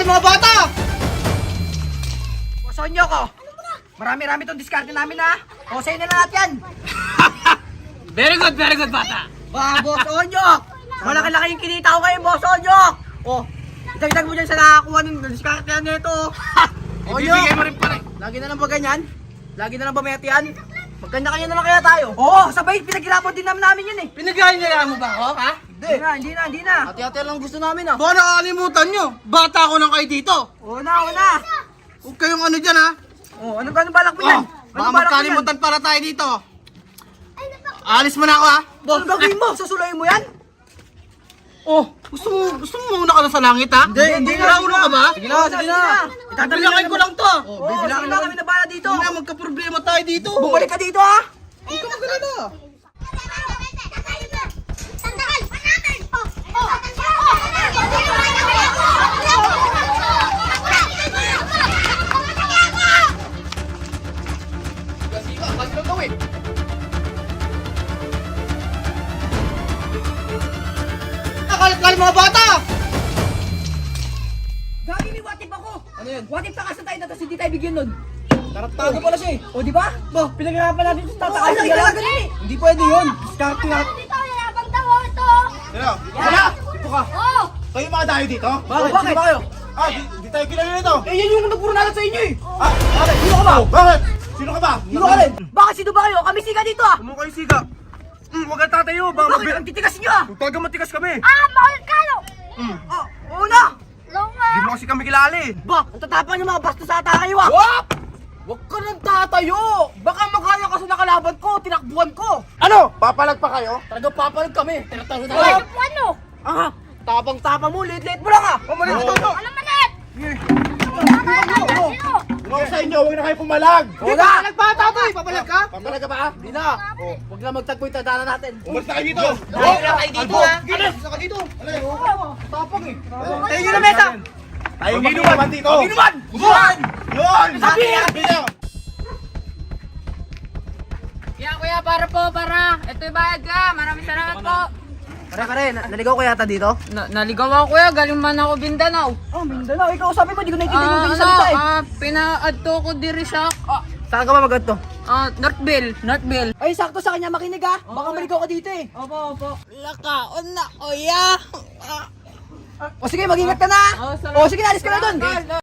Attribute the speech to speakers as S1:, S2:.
S1: Kali mga bata! Sonyo ko! Marami-rami itong diskarte namin ha! O sa'yo na lahat yan!
S2: Very good bata.
S1: Boss Onyok! Malaki-laki yung kinita ko ngayon, Boss Onyok! O, itagdag mo dyan sa nakakuha ng diskarte yan nito!
S2: Ibibigay mo rin pala.
S1: Lagi na lang ba ganyan? Lagi na lang ba met yan? Magkanya-kanya na lang kaya tayo? Oo, sabay, pinaghirapan din namin yun eh!
S2: Pinagkaya mo ba ako, ha?
S1: Hindi na! Hati-hati lang gusto namin ah!
S3: Baka nakakalimutan nyo, bata ko lang kayo dito.
S1: Oo na!
S3: Huwag kayong ano dyan ha.
S1: Oh, ano balak mo yan?
S3: Baka magkalimutan para tayo dito. Alis mo na ako ha.
S1: Boss, gagawin mo! Susulayin mo yan?
S3: Oh, gusto mo muna ka na sa langit ha?
S1: Hindi na.
S3: Ulo ka ba?
S1: Sige na!
S3: Bibilangin ko lang to.
S1: Oh, bibilangin na kami na bala dito!
S3: Hindi na magka-problema tayo dito.
S1: Bumalik ka dito ha!
S3: Huwag ka magalala.
S1: Kali mga bata! Gagi, may what if ako! Ano yun? What if takas na tayo na tapos hindi tayo bigyan nun? Tarantado pala siya eh. O di ba? Bo, pinaghirapan natin sa tatakas. Ay, talaga eh! Hindi pwede yun. Diskarte nga.
S3: Hello?
S1: Wala! Ito ka.
S3: Kayo mga dayo dito?
S1: Bakit? Sino ba kayo?
S3: Di tayo kilala nito.
S1: Eh, yan yung nagpuro nalat sa inyo eh!
S3: Bakit?
S1: Sino ka ba?
S3: Bakit? Sino ka ba?
S1: Sino ka rin? Bakit sino ba kayo? Kami siga dito ah!
S3: Ano kayo siga? Huwag kang tatayo.
S1: Bakit? Ang titigas nyo ah!
S3: Talaga matikas kami.
S1: Oh, oo na!
S3: Hindi mo kasi kami kilala eh.
S1: Ba, ang tatapang yung mga basta sa ata kayo ah!
S2: Wap! Huwag ka nang tatayo! Baka makaya ka sa nakalaban ko, tinakbuhan ko!
S3: Ano? Papalag pa kayo?
S2: Talaga papalag kami, tinatalo na kami!
S1: Ah, tapang-tapang mo, liit-liit mo lang ah!
S3: Pamalit ito.
S1: Oo.
S3: Huwag sa inyo, huwag na kayo pumalag.
S1: Oo na!
S3: Papalag ka?
S1: Papalag ka ba? Hindi na! Huwag lang magtagpo yung tadaanan natin.
S3: Umalis na kayo dito.
S1: Dahil lang kayo dito ha!
S3: Alis na kayo dito.
S1: Tapang eh! Tayo nyo na mesa!
S3: Tayo mag-inuman dito.
S1: Inuman! Buwan!
S3: Yun!
S1: Sabi yan!
S4: Kuya, para. Ito yung bayad ka. Maraming salamat po.
S1: Pare, naligaw ko yata dito?
S4: Naligaw ako kuya, galing man ako Mindanao.
S1: Oh, Mindanao. Ikaw sabi mo, di ko naiintindihan yung salita eh.
S4: Pina-adto ko diri sa
S1: Saan ka ba mag-adto?
S4: Northville.
S1: Ay, sakto sa kanya makinig ha. Baka maligaw ka dito eh.
S4: Opo. Lakaon na, kuya.
S1: O sige, mag-ingat ka na. O sige, alis ka na dun.